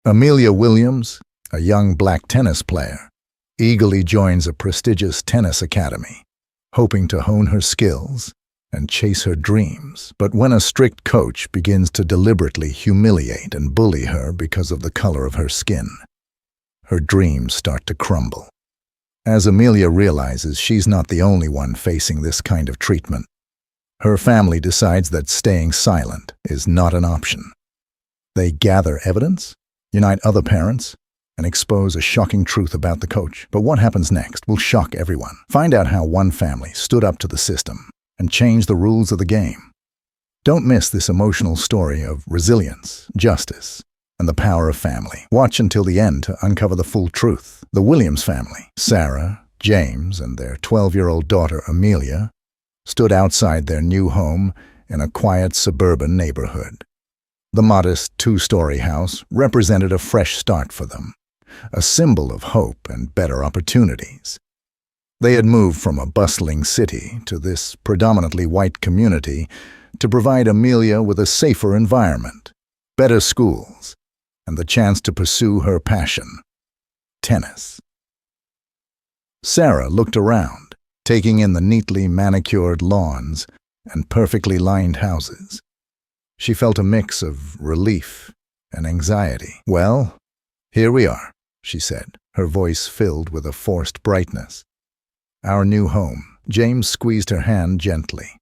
Amelia Williams, a young black tennis player, eagerly joins a prestigious tennis academy, hoping to hone her skills and chase her dreams. But when a strict coach begins to deliberately humiliate and bully her because of the color of her skin, her dreams start to crumble. As Amelia realizes she's not the only one facing this kind of treatment, her family decides that staying silent is not an option. They gather evidence, unite other parents, and expose a shocking truth about the coach. But what happens next will shock everyone. Find out how one family stood up to the system and changed the rules of the game. Don't miss this emotional story of resilience, justice, and the power of family. Watch until the end to uncover the full truth. The Williams family, Sarah, James, and their 12-year-old daughter Amelia, stood outside their new home in a quiet suburban neighborhood. The modest two-story house represented a fresh start for them, a symbol of hope and better opportunities. They had moved from a bustling city to this predominantly white community to provide Amelia with a safer environment, better schools, and the chance to pursue her passion, tennis. Sarah looked around, taking in the neatly manicured lawns and perfectly lined houses. She felt a mix of relief and anxiety. "Well, here we are," she said, her voice filled with a forced brightness. "Our new home." James squeezed her hand gently.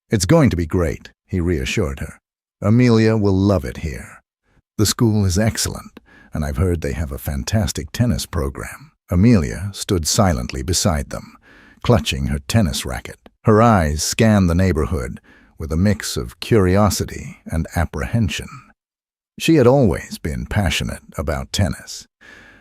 "It's going to be great," he reassured her. "Amelia will love it here. The school is excellent, and I've heard they have a fantastic tennis program." Amelia stood silently beside them, clutching her tennis racket. Her eyes scanned the neighborhood with a mix of curiosity and apprehension. She had always been passionate about tennis,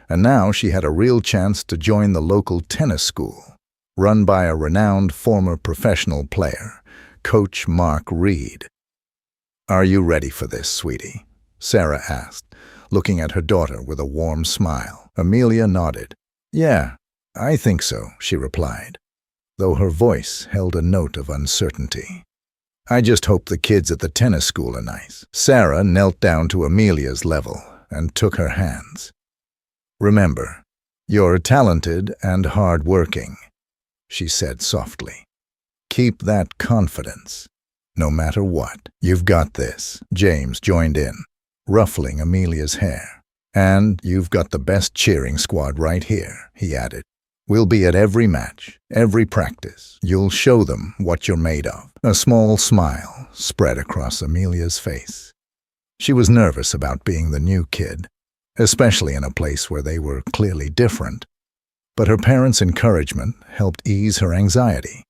and now she had a real chance to join the local tennis school, run by a renowned former professional player, Coach Mark Reed. "Are you ready for this, sweetie?" Sarah asked, looking at her daughter with a warm smile. Amelia nodded. "Yeah, I think so," she replied, though her voice held a note of uncertainty. "I just hope the kids at the tennis school are nice." Sarah knelt down to Amelia's level and took her hands. "Remember, you're talented and hard-working," she said softly. "Keep that confidence, no matter what. You've got this." James joined in, ruffling Amelia's hair. "And you've got the best cheering squad right here," he added. "We'll be at every match, every practice. You'll show them what you're made of." A small smile spread across Amelia's face. She was nervous about being the new kid, especially in a place where they were clearly different. But her parents' encouragement helped ease her anxiety.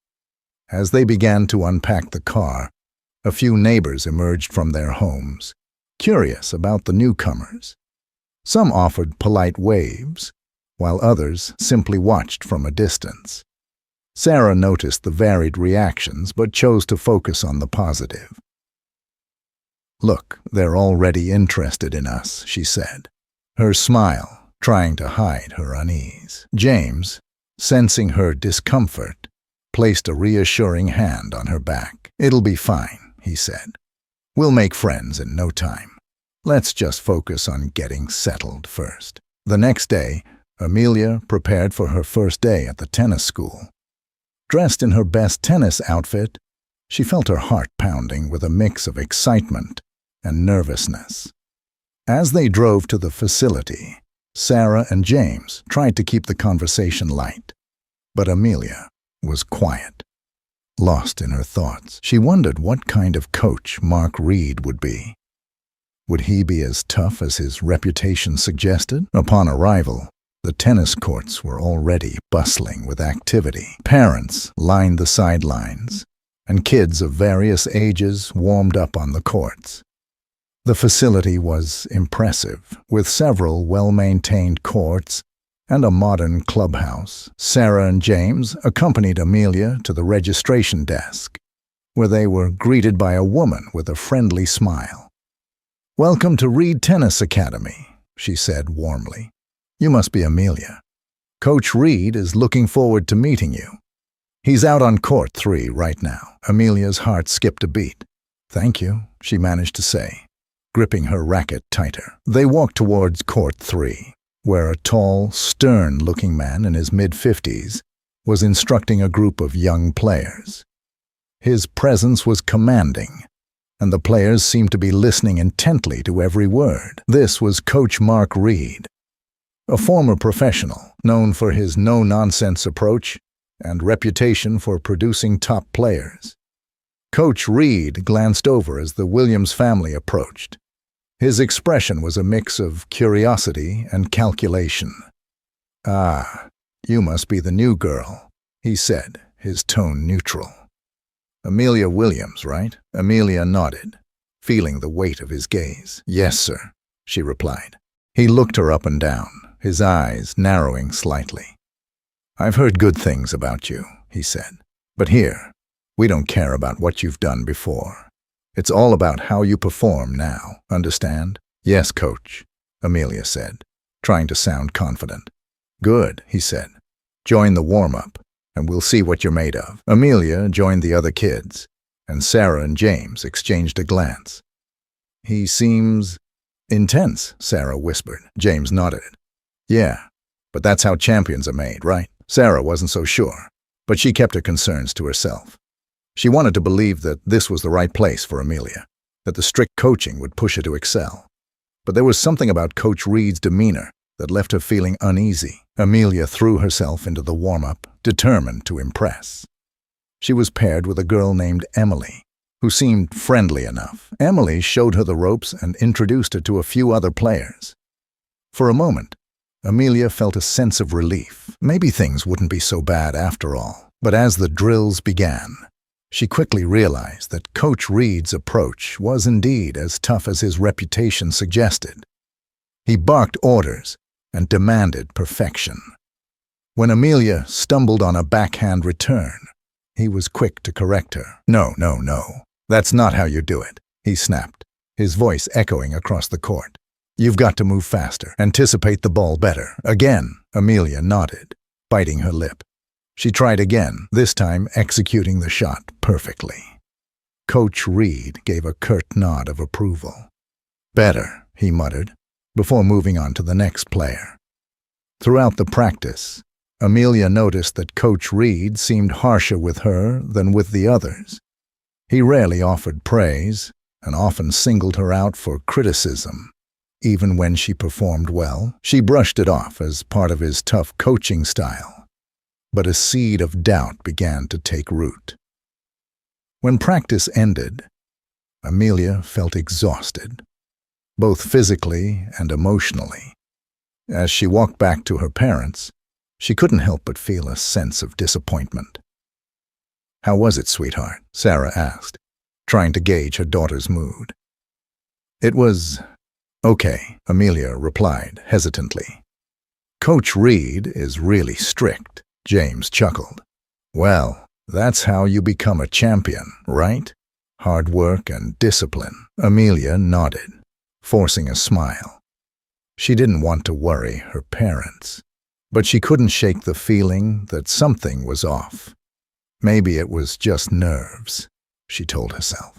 As they began to unpack the car, a few neighbors emerged from their homes, curious about the newcomers. Some offered polite waves, while others simply watched from a distance. Sarah noticed the varied reactions but chose to focus on the positive. "Look, they're already interested in us," she said, her smile trying to hide her unease. James, sensing her discomfort, placed a reassuring hand on her back. "It'll be fine," he said. "We'll make friends in no time. Let's just focus on getting settled first." The next day, Amelia prepared for her first day at the tennis school. Dressed in her best tennis outfit, she felt her heart pounding with a mix of excitement and nervousness. As they drove to the facility, Sarah and James tried to keep the conversation light, but Amelia was quiet, lost in her thoughts. She wondered what kind of coach Mark Reed would be. Would he be as tough as his reputation suggested? Upon arrival, the tennis courts were already bustling with activity. Parents lined the sidelines, and kids of various ages warmed up on the courts. The facility was impressive, with several well-maintained courts and a modern clubhouse. Sarah and James accompanied Amelia to the registration desk, where they were greeted by a woman with a friendly smile. "Welcome to Reed Tennis Academy," she said warmly. "You must be Amelia. Coach Reed is looking forward to meeting you. He's out on court 3 right now." Amelia's heart skipped a beat. "Thank you," she managed to say. gripping her racket tighter. They walked towards Court 3, where a tall, stern-looking man in his mid-50s was instructing a group of young players. His presence was commanding, and the players seemed to be listening intently to every word. This was Coach Mark Reed, a former professional known for his no-nonsense approach and reputation for producing top players. Coach Reed glanced over as the Williams family approached. His expression was a mix of curiosity and calculation. "Ah, you must be the new girl," he said, his tone neutral. "Amelia Williams, right?" Amelia nodded, feeling the weight of his gaze. "Yes, sir," she replied. He looked her up and down, his eyes narrowing slightly. "I've heard good things about you," he said. "But here, we don't care about what you've done before. It's all about how you perform now, understand?" "Yes, Coach," Amelia said, trying to sound confident. "Good," he said. "Join the warm-up, and we'll see what you're made of." Amelia joined the other kids, and Sarah and James exchanged a glance. "He seems intense," Sarah whispered. James nodded. "Yeah, but that's how champions are made, right?" Sarah wasn't so sure, but she kept her concerns to herself. She wanted to believe that this was the right place for Amelia, that the strict coaching would push her to excel. But there was something about Coach Reed's demeanor that left her feeling uneasy. Amelia threw herself into the warm-up, determined to impress. She was paired with a girl named Emily, who seemed friendly enough. Emily showed her the ropes and introduced her to a few other players. For a moment, Amelia felt a sense of relief. Maybe things wouldn't be so bad after all. But as the drills began, she quickly realized that Coach Reed's approach was indeed as tough as his reputation suggested. He barked orders and demanded perfection. When Amelia stumbled on a backhand return, he was quick to correct her. "No, no, no. That's not how you do it," he snapped, his voice echoing across the court. "You've got to move faster, anticipate the ball better." Again, Amelia nodded, biting her lip. She tried again, this time executing the shot perfectly. Coach Reed gave a curt nod of approval. "Better," he muttered, before moving on to the next player. Throughout the practice, Amelia noticed that Coach Reed seemed harsher with her than with the others. He rarely offered praise and often singled her out for criticism. Even when she performed well, she brushed it off as part of his tough coaching style. But a seed of doubt began to take root. When practice ended, Amelia felt exhausted, both physically and emotionally. As she walked back to her parents, she couldn't help but feel a sense of disappointment. "How was it, sweetheart?" Sarah asked, trying to gauge her daughter's mood. "It was okay," Amelia replied hesitantly. "Coach Reed is really strict," James chuckled. "Well, that's how you become a champion, right? Hard work and discipline." Amelia nodded, forcing a smile. She didn't want to worry her parents, but she couldn't shake the feeling that something was off. Maybe it was just nerves, she told herself.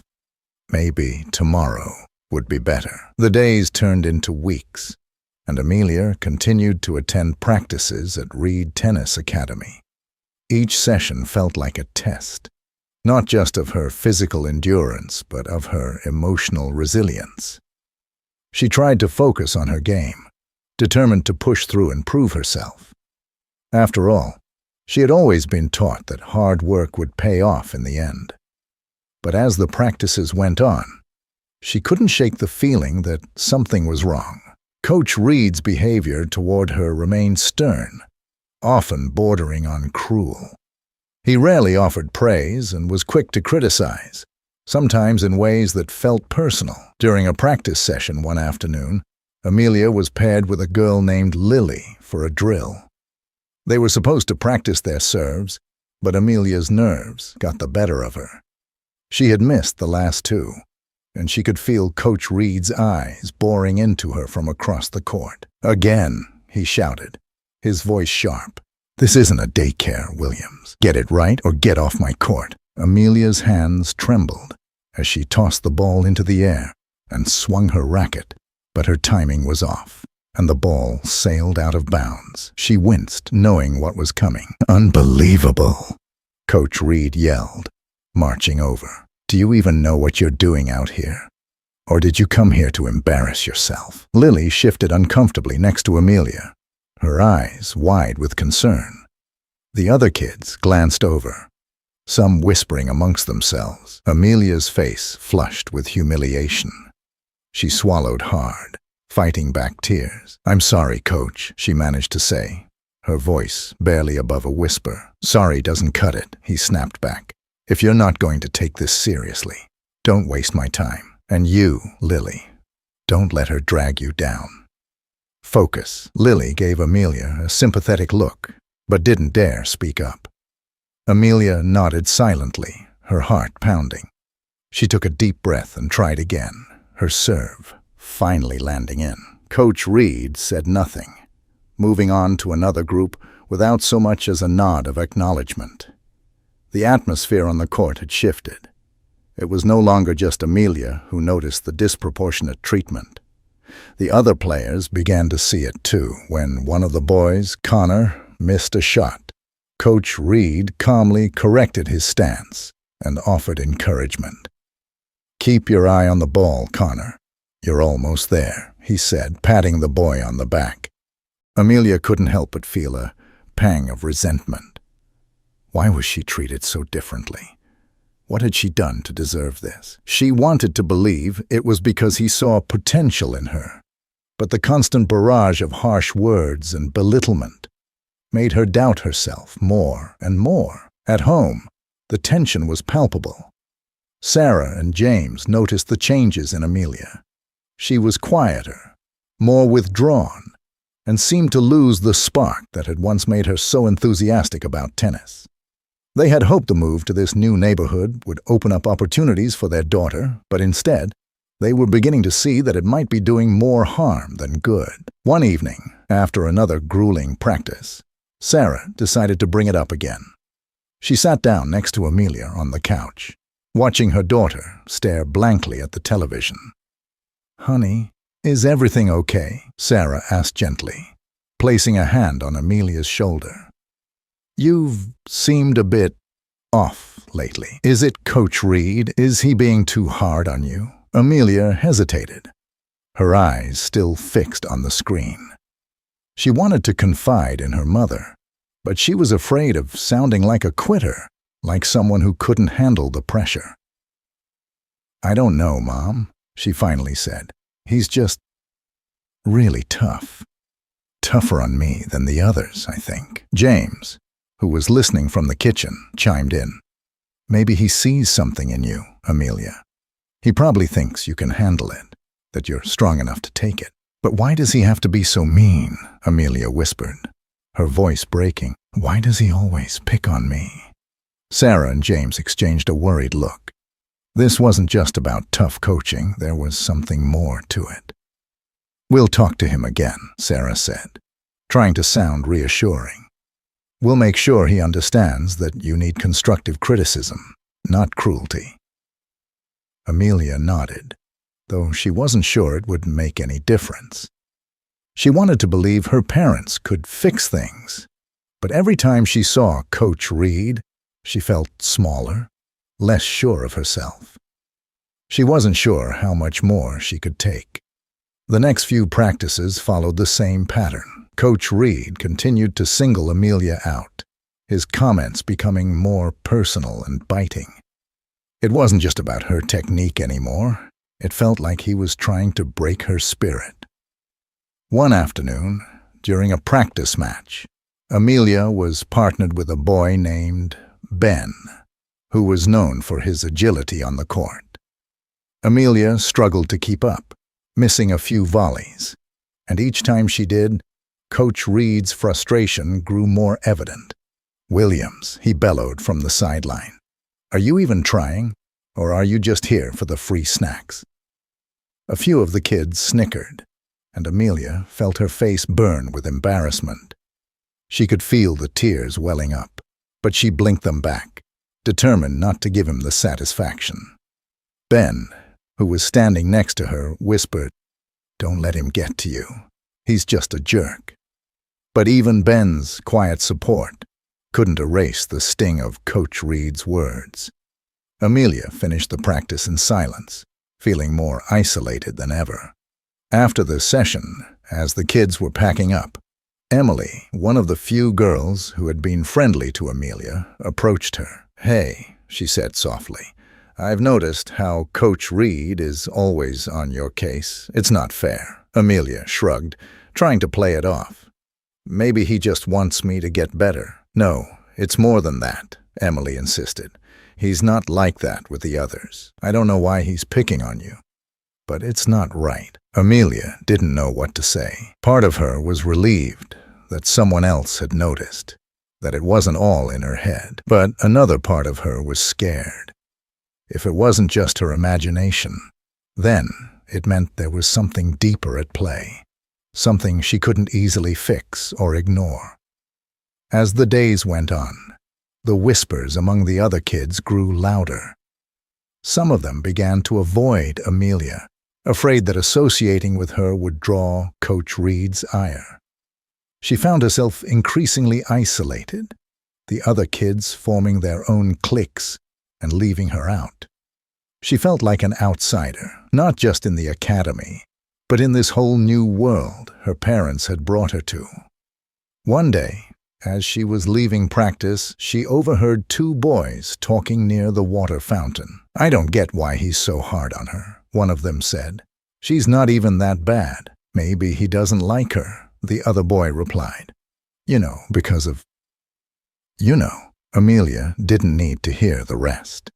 Maybe tomorrow would be better. The days turned into weeks, and Amelia continued to attend practices at Reed Tennis Academy. Each session felt like a test, not just of her physical endurance, but of her emotional resilience. She tried to focus on her game, determined to push through and prove herself. After all, she had always been taught that hard work would pay off in the end. But as the practices went on, she couldn't shake the feeling that something was wrong. Coach Reed's behavior toward her remained stern, often bordering on cruel. He rarely offered praise and was quick to criticize, sometimes in ways that felt personal. During a practice session one afternoon, Amelia was paired with a girl named Lily for a drill. They were supposed to practice their serves, but Amelia's nerves got the better of her. She had missed the last two, and she could feel Coach Reed's eyes boring into her from across the court. "Again," he shouted, his voice sharp. "This isn't a daycare, Williams. Get it right or get off my court." Amelia's hands trembled as she tossed the ball into the air. and swung her racket, but her timing was off, and the ball sailed out of bounds. She winced, knowing what was coming. "Unbelievable!" Coach Reed yelled, marching over. "Do you even know what you're doing out here? Or did you come here to embarrass yourself?" Lily shifted uncomfortably next to Amelia, her eyes wide with concern. The other kids glanced over, some whispering amongst themselves. Amelia's face flushed with humiliation. She swallowed hard, fighting back tears. "I'm sorry, Coach," she managed to say, her voice barely above a whisper. "Sorry doesn't cut it," he snapped back. "If you're not going to take this seriously, don't waste my time. And you, Lily, don't let her drag you down. Focus." Lily gave Amelia a sympathetic look, but didn't dare speak up. Amelia nodded silently, her heart pounding. She took a deep breath and tried again, her serve finally landing in. Coach Reed said nothing, moving on to another group without so much as a nod of acknowledgement. The atmosphere on the court had shifted. It was no longer just Amelia who noticed the disproportionate treatment. The other players began to see it too. When one of the boys, Connor, missed a shot, Coach Reed calmly corrected his stance and offered encouragement. "Keep your eye on the ball, Connor. You're almost there," he said, patting the boy on the back. Amelia couldn't help but feel a pang of resentment. Why was she treated so differently? What had she done to deserve this? She wanted to believe it was because he saw potential in her, but the constant barrage of harsh words and belittlement made her doubt herself more and more. At home, the tension was palpable. Sarah and James noticed the changes in Amelia. She was quieter, more withdrawn, and seemed to lose the spark that had once made her so enthusiastic about tennis. They had hoped the move to this new neighborhood would open up opportunities for their daughter, but instead, they were beginning to see that it might be doing more harm than good. One evening, after another grueling practice, Sarah decided to bring it up again. She sat down next to Amelia on the couch, watching her daughter stare blankly at the television. "Honey, is everything okay?" Sarah asked gently, placing a hand on Amelia's shoulder. "You've seemed a bit off lately. Is it Coach Reed? Is he being too hard on you?" Amelia hesitated, her eyes still fixed on the screen. She wanted to confide in her mother, but she was afraid of sounding like a quitter, like someone who couldn't handle the pressure. "I don't know, Mom," she finally said. "He's just really tough. Tougher on me than the others, I think." James, who was listening from the kitchen, chimed in. "Maybe he sees something in you, Amelia. He probably thinks you can handle it, that you're strong enough to take it." "But why does he have to be so mean?" Amelia whispered, her voice breaking. "Why does he always pick on me?" Sarah and James exchanged a worried look. This wasn't just about tough coaching, there was something more to it. "We'll talk to him again," Sarah said, trying to sound reassuring. "We'll make sure he understands that you need constructive criticism, not cruelty." Amelia nodded, though she wasn't sure it would make any difference. She wanted to believe her parents could fix things, but every time she saw Coach Reed, she felt smaller, less sure of herself. She wasn't sure how much more she could take. The next few practices followed the same pattern. Coach Reed continued to single Amelia out, his comments becoming more personal and biting. It wasn't just about her technique anymore. It felt like he was trying to break her spirit. One afternoon, during a practice match, Amelia was partnered with a boy named Ben, who was known for his agility on the court. Amelia struggled to keep up, missing a few volleys, and each time she did, Coach Reed's frustration grew more evident. "Williams," he bellowed from the sideline. "Are you even trying, or are you just here for the free snacks?" A few of the kids snickered, and Amelia felt her face burn with embarrassment. She could feel the tears welling up, but she blinked them back, determined not to give him the satisfaction. Ben who was standing next to her, whispered, "Don't let him get to you. He's just a jerk." But even Ben's quiet support couldn't erase the sting of Coach Reed's words. Amelia finished the practice in silence, feeling more isolated than ever. After the session, as the kids were packing up, Emily, one of the few girls who had been friendly to Amelia, approached her. "Hey," she said softly, "I've noticed how Coach Reed is always on your case. It's not fair." Amelia shrugged, trying to play it off. "Maybe he just wants me to get better." "No, it's more than that," Emily insisted. "He's not like that with the others. I don't know why he's picking on you. But it's not right." Amelia didn't know what to say. Part of her was relieved that someone else had noticed, that it wasn't all in her head. But another part of her was scared. If it wasn't just her imagination, then it meant there was something deeper at play, something she couldn't easily fix or ignore. As the days went on, the whispers among the other kids grew louder. Some of them began to avoid Amelia, afraid that associating with her would draw Coach Reed's ire. She found herself increasingly isolated, the other kids forming their own cliques and leaving her out. She felt like an outsider, not just in the academy, but in this whole new world her parents had brought her to. One day, as she was leaving practice, she overheard two boys talking near the water fountain. "I don't get why he's so hard on her," one of them said. "She's not even that bad. Maybe he doesn't like her," the other boy replied. Because of... Amelia didn't need to hear the rest.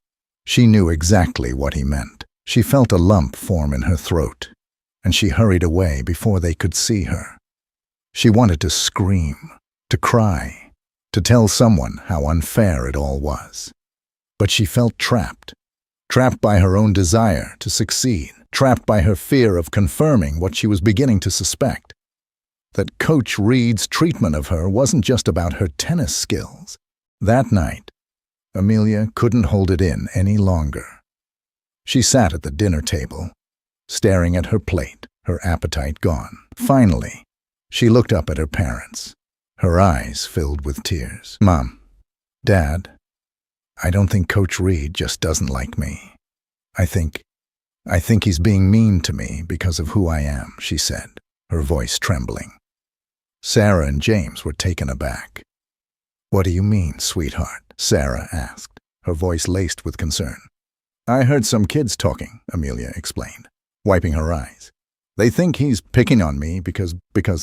She knew exactly what he meant. She felt a lump form in her throat, and she hurried away before they could see her. She wanted to scream, to cry, to tell someone how unfair it all was. But she felt trapped by her own desire to succeed, trapped by her fear of confirming what she was beginning to suspect. That Coach Reed's treatment of her wasn't just about her tennis skills. That night, Amelia couldn't hold it in any longer. She sat at the dinner table, staring at her plate, her appetite gone. Finally, she looked up at her parents, her eyes filled with tears. "Mom, Dad, I don't think Coach Reed just doesn't like me. I think he's being mean to me because of who I am," she said, her voice trembling. Sarah and James were taken aback. "What do you mean, sweetheart?" Sarah asked, her voice laced with concern. "I heard some kids talking," Amelia explained, wiping her eyes. "They think he's picking on me because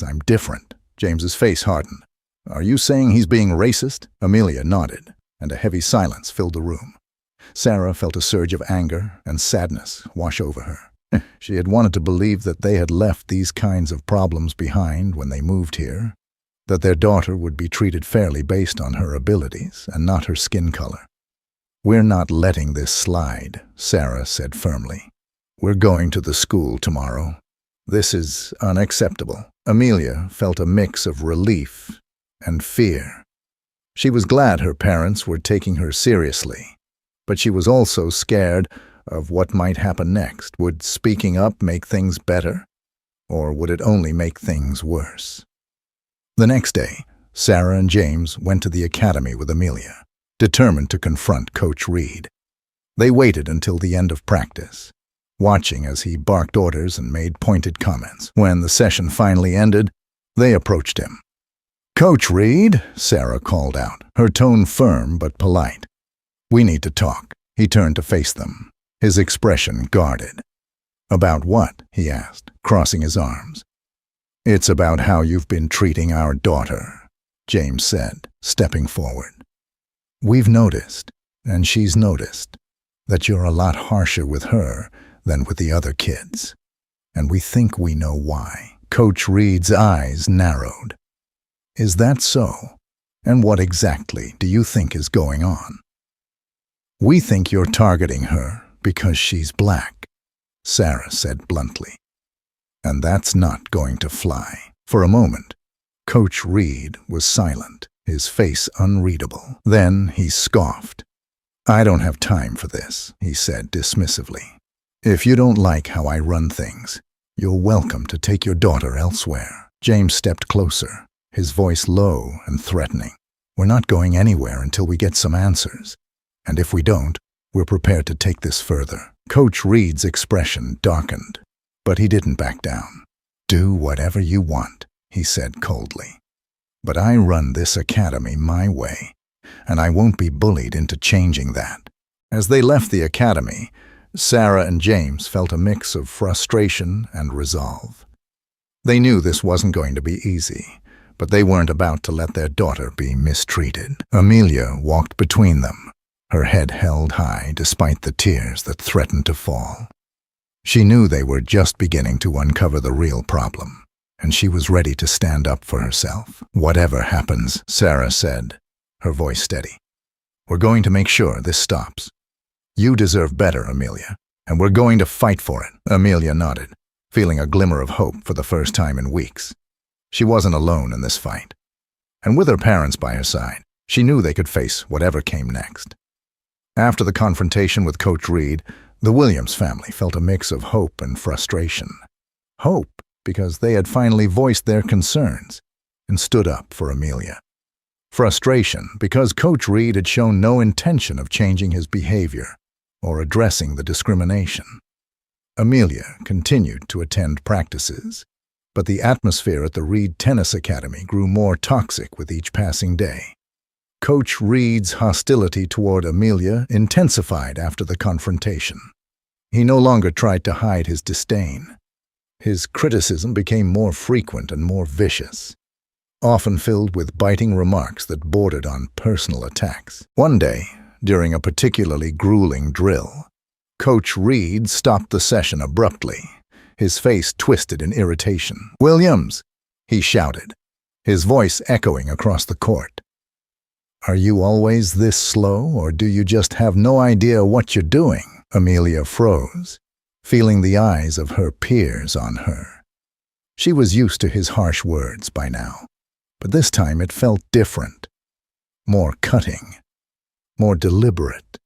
I'm different." James's face hardened. "Are you saying he's being racist?" Amelia nodded, and a heavy silence filled the room. Sarah felt a surge of anger and sadness wash over her. She had wanted to believe that they had left these kinds of problems behind when they moved here, that their daughter would be treated fairly based on her abilities and not her skin color. "We're not letting this slide," Sarah said firmly. "We're going to the school tomorrow. This is unacceptable." Amelia felt a mix of relief and fear. She was glad her parents were taking her seriously, but she was also scared of what might happen next. Would speaking up make things better, or would it only make things worse? The next day, Sarah and James went to the academy with Amelia, determined to confront Coach Reed. They waited until the end of practice, watching as he barked orders and made pointed comments. When the session finally ended, they approached him. "Coach Reed," Sarah called out, her tone firm but polite. "We need to talk." He turned to face them, his expression guarded. "About what?" he asked, crossing his arms. "It's about how you've been treating our daughter," James said, stepping forward. "We've noticed, and she's noticed, that you're a lot harsher with her than with the other kids. And we think we know why." Coach Reed's eyes narrowed. "Is that so? And what exactly do you think is going on?" "We think you're targeting her because she's black," Sarah said bluntly. "And that's not going to fly." For a moment, Coach Reed was silent, his face unreadable. Then he scoffed. "I don't have time for this," he said dismissively. If you don't like how I run things, you're welcome to take your daughter elsewhere. James stepped closer, his voice low and threatening. We're not going anywhere until we get some answers. And if we don't, we're prepared to take this further. Coach Reed's expression darkened, but he didn't back down. Do whatever you want, he said coldly. But I run this academy my way, and I won't be bullied into changing that. As they left the academy, Sarah and James felt a mix of frustration and resolve. They knew this wasn't going to be easy, but they weren't about to let their daughter be mistreated. Amelia walked between them, her head held high despite the tears that threatened to fall. She knew they were just beginning to uncover the real problem, and she was ready to stand up for herself. Whatever happens, Sarah said, her voice steady. We're going to make sure this stops. You deserve better, Amelia, and we're going to fight for it. Amelia nodded, feeling a glimmer of hope for the first time in weeks. She wasn't alone in this fight. And with her parents by her side, she knew they could face whatever came next. After the confrontation with Coach Reed, the Williams family felt a mix of hope and frustration. Hope because they had finally voiced their concerns and stood up for Amelia. Frustration because Coach Reed had shown no intention of changing his behavior or addressing the discrimination. Amelia continued to attend practices, but the atmosphere at the Reed Tennis Academy grew more toxic with each passing day. Coach Reed's hostility toward Amelia intensified after the confrontation. He no longer tried to hide his disdain. His criticism became more frequent and more vicious, often filled with biting remarks that bordered on personal attacks. One day, during a particularly grueling drill, Coach Reed stopped the session abruptly, his face twisted in irritation. "Williams!" he shouted, his voice echoing across the court. "Are you always this slow, or do you just have no idea what you're doing?" Amelia froze, feeling the eyes of her peers on her. She was used to his harsh words by now, but this time it felt different, more cutting, more deliberate.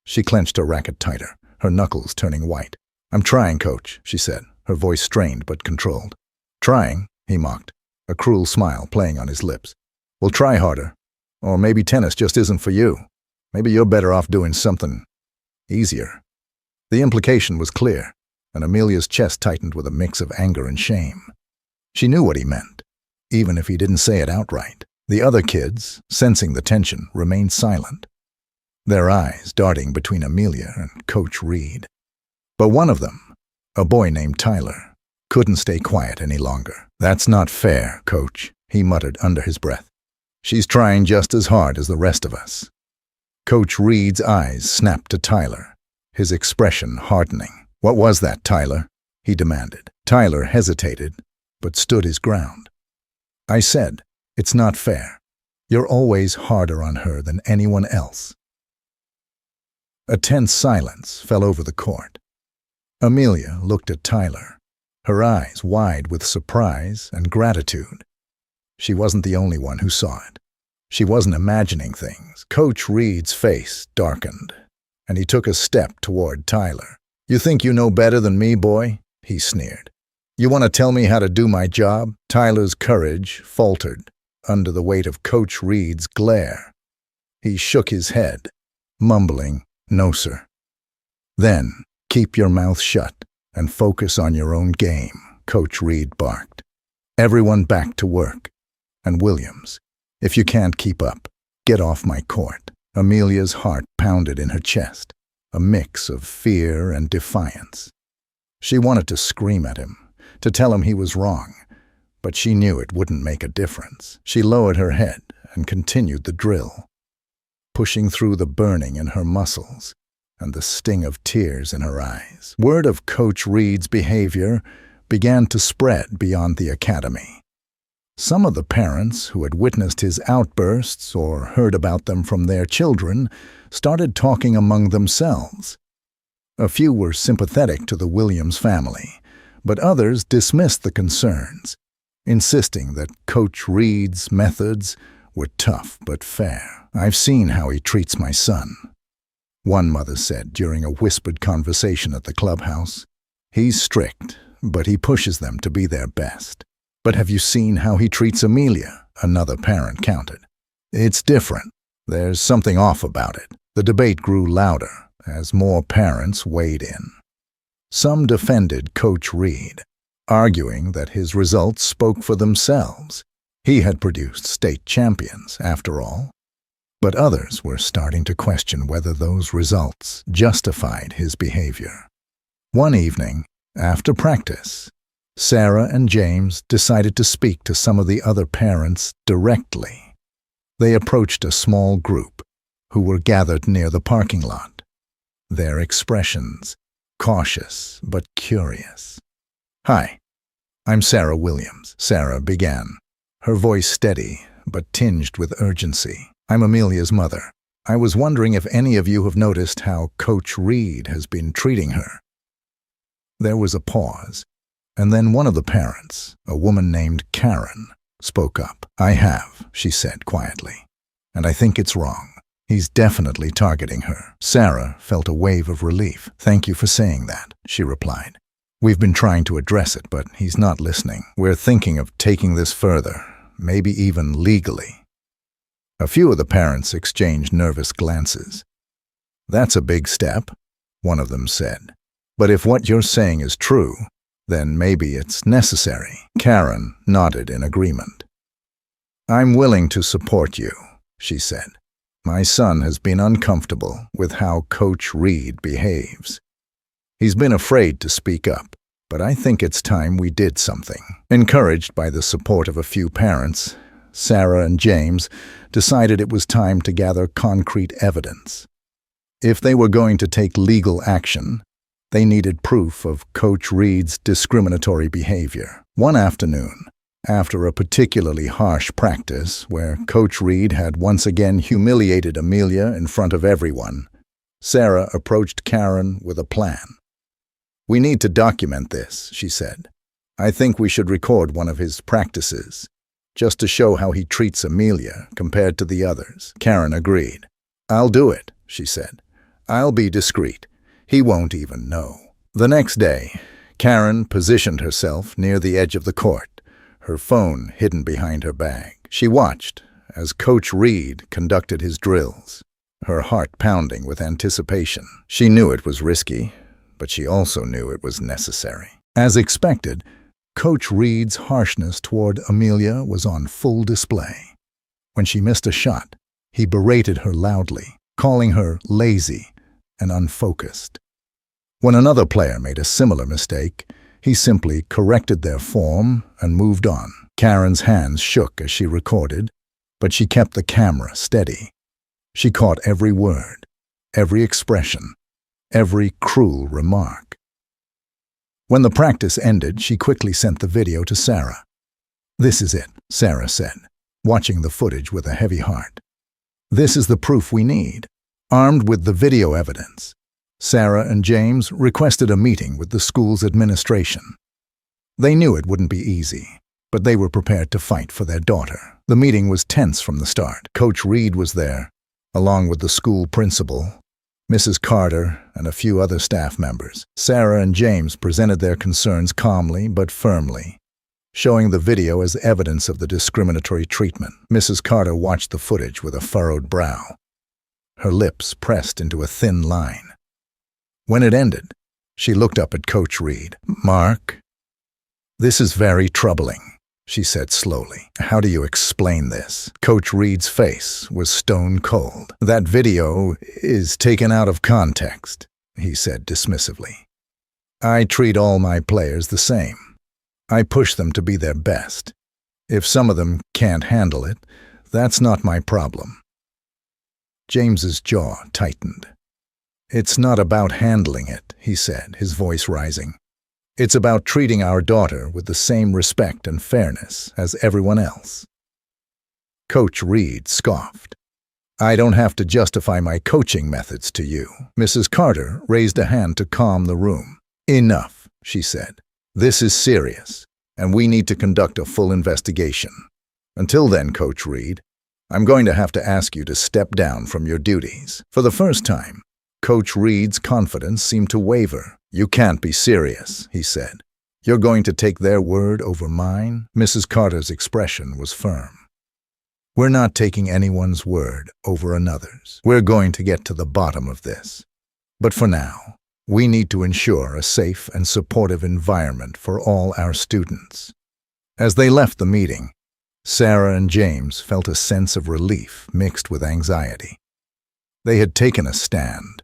She clenched her racket tighter, her knuckles turning white. "I'm trying, Coach," she said, her voice strained but controlled. "Trying?" he mocked, a cruel smile playing on his lips. "Well, try harder. Or maybe tennis just isn't for you. Maybe you're better off doing something easier." The implication was clear, and Amelia's chest tightened with a mix of anger and shame. She knew what he meant, even if he didn't say it outright. The other kids, sensing the tension, remained silent, their eyes darting between Amelia and Coach Reed. But one of them, a boy named Tyler, couldn't stay quiet any longer. "That's not fair, Coach," he muttered under his breath. "She's trying just as hard as the rest of us." Coach Reed's eyes snapped to Tyler, his expression hardening. "What was that, Tyler?" he demanded. Tyler hesitated, but stood his ground. "I said, it's not fair. You're always harder on her than anyone else." A tense silence fell over the court. Amelia looked at Tyler, her eyes wide with surprise and gratitude. She wasn't the only one who saw it. She wasn't imagining things. Coach Reed's face darkened, and he took a step toward Tyler. "You think you know better than me, boy?" he sneered. "You want to tell me how to do my job?" Tyler's courage faltered under the weight of Coach Reed's glare. He shook his head, mumbling, "No, sir." "Then, keep your mouth shut and focus on your own game," Coach Reed barked. "Everyone back to work. And Williams, if you can't keep up, get off my court." Amelia's heart pounded in her chest, a mix of fear and defiance. She wanted to scream at him, to tell him he was wrong, but she knew it wouldn't make a difference. She lowered her head and continued the drill, pushing through the burning in her muscles and the sting of tears in her eyes. Word of Coach Reed's behavior began to spread beyond the academy. Some of the parents who had witnessed his outbursts or heard about them from their children started talking among themselves. A few were sympathetic to the Williams family, but others dismissed the concerns, insisting that Coach Reed's methods were tough but fair. "I've seen how he treats my son. one mother said during a whispered conversation at the clubhouse. He's strict, but he pushes them to be their best. But have you seen how he treats Amelia? Another parent countered. It's different. There's something off about it. The debate grew louder as more parents weighed in. Some defended Coach Reed, arguing that his results spoke for themselves. He had produced state champions, after all. But others were starting to question whether those results justified his behavior. One evening, after practice, Sarah and James decided to speak to some of the other parents directly. They approached a small group who were gathered near the parking lot, their expressions cautious but curious. "Hi, I'm Sarah Williams," Sarah began, her voice steady but tinged with urgency. "I'm Amelia's mother. I was wondering if any of you have noticed how Coach Reed has been treating her." There was a pause, and then one of the parents, a woman named Karen, spoke up. "I have," she said quietly, "and I think it's wrong. He's definitely targeting her." Sarah felt a wave of relief. "Thank you for saying that," she replied. "We've been trying to address it, but he's not listening. We're thinking of taking this further, maybe even legally." A few of the parents exchanged nervous glances. "That's a big step," one of them said. "But if what you're saying is true, then maybe it's necessary." Karen nodded in agreement. "I'm willing to support you," she said. "My son has been uncomfortable with how Coach Reed behaves. He's been afraid to speak up, but I think it's time we did something." Encouraged by the support of a few parents, Sarah and James decided it was time to gather concrete evidence. If they were going to take legal action, they needed proof of Coach Reed's discriminatory behavior. One afternoon, after a particularly harsh practice where Coach Reed had once again humiliated Amelia in front of everyone, Sarah approached Karen with a plan. "We need to document this," she said. "I think we should record one of his practices, just to show how he treats Amelia compared to the others." Karen agreed. "I'll do it," she said. "I'll be discreet. He won't even know." The next day, Karen positioned herself near the edge of the court, her phone hidden behind her bag. She watched as Coach Reed conducted his drills, her heart pounding with anticipation. She knew it was risky, but she also knew it was necessary. As expected, Coach Reed's harshness toward Amelia was on full display. When she missed a shot, he berated her loudly, calling her lazy and unfocused. When another player made a similar mistake, he simply corrected their form and moved on. Karen's hands shook as she recorded, but she kept the camera steady. She caught every word, every expression, every cruel remark. When the practice ended, she quickly sent the video to Sarah. "This is it," Sarah said, watching the footage with a heavy heart. "This is the proof we need." Armed with the video evidence, Sarah and James requested a meeting with the school's administration. They knew it wouldn't be easy, but they were prepared to fight for their daughter. The meeting was tense from the start. Coach Reed was there, along with the school principal, Mrs. Carter, and a few other staff members. Sarah and James presented their concerns calmly but firmly, showing the video as evidence of the discriminatory treatment. Mrs. Carter watched the footage with a furrowed brow, her lips pressed into a thin line. When it ended, she looked up at Coach Reed. "Mark, this is very troubling," she said slowly. "How do you explain this?" Coach Reed's face was stone cold. "That video is taken out of context," he said dismissively. "I treat all my players the same. I push them to be their best. If some of them can't handle it, that's not my problem." James's jaw tightened. "It's not about handling it," he said, his voice rising. "It's about treating our daughter with the same respect and fairness as everyone else." Coach Reed scoffed. "I don't have to justify my coaching methods to you." Mrs. Carter raised a hand to calm the room. "Enough," she said. "This is serious, and we need to conduct a full investigation. Until then, Coach Reed, I'm going to have to ask you to step down from your duties." For the first time, Coach Reed's confidence seemed to waver. "You can't be serious," he said. "You're going to take their word over mine?" Mrs. Carter's expression was firm. "We're not taking anyone's word over another's. We're going to get to the bottom of this. But for now, we need to ensure a safe and supportive environment for all our students." As they left the meeting, Sarah and James felt a sense of relief mixed with anxiety. They had taken a stand,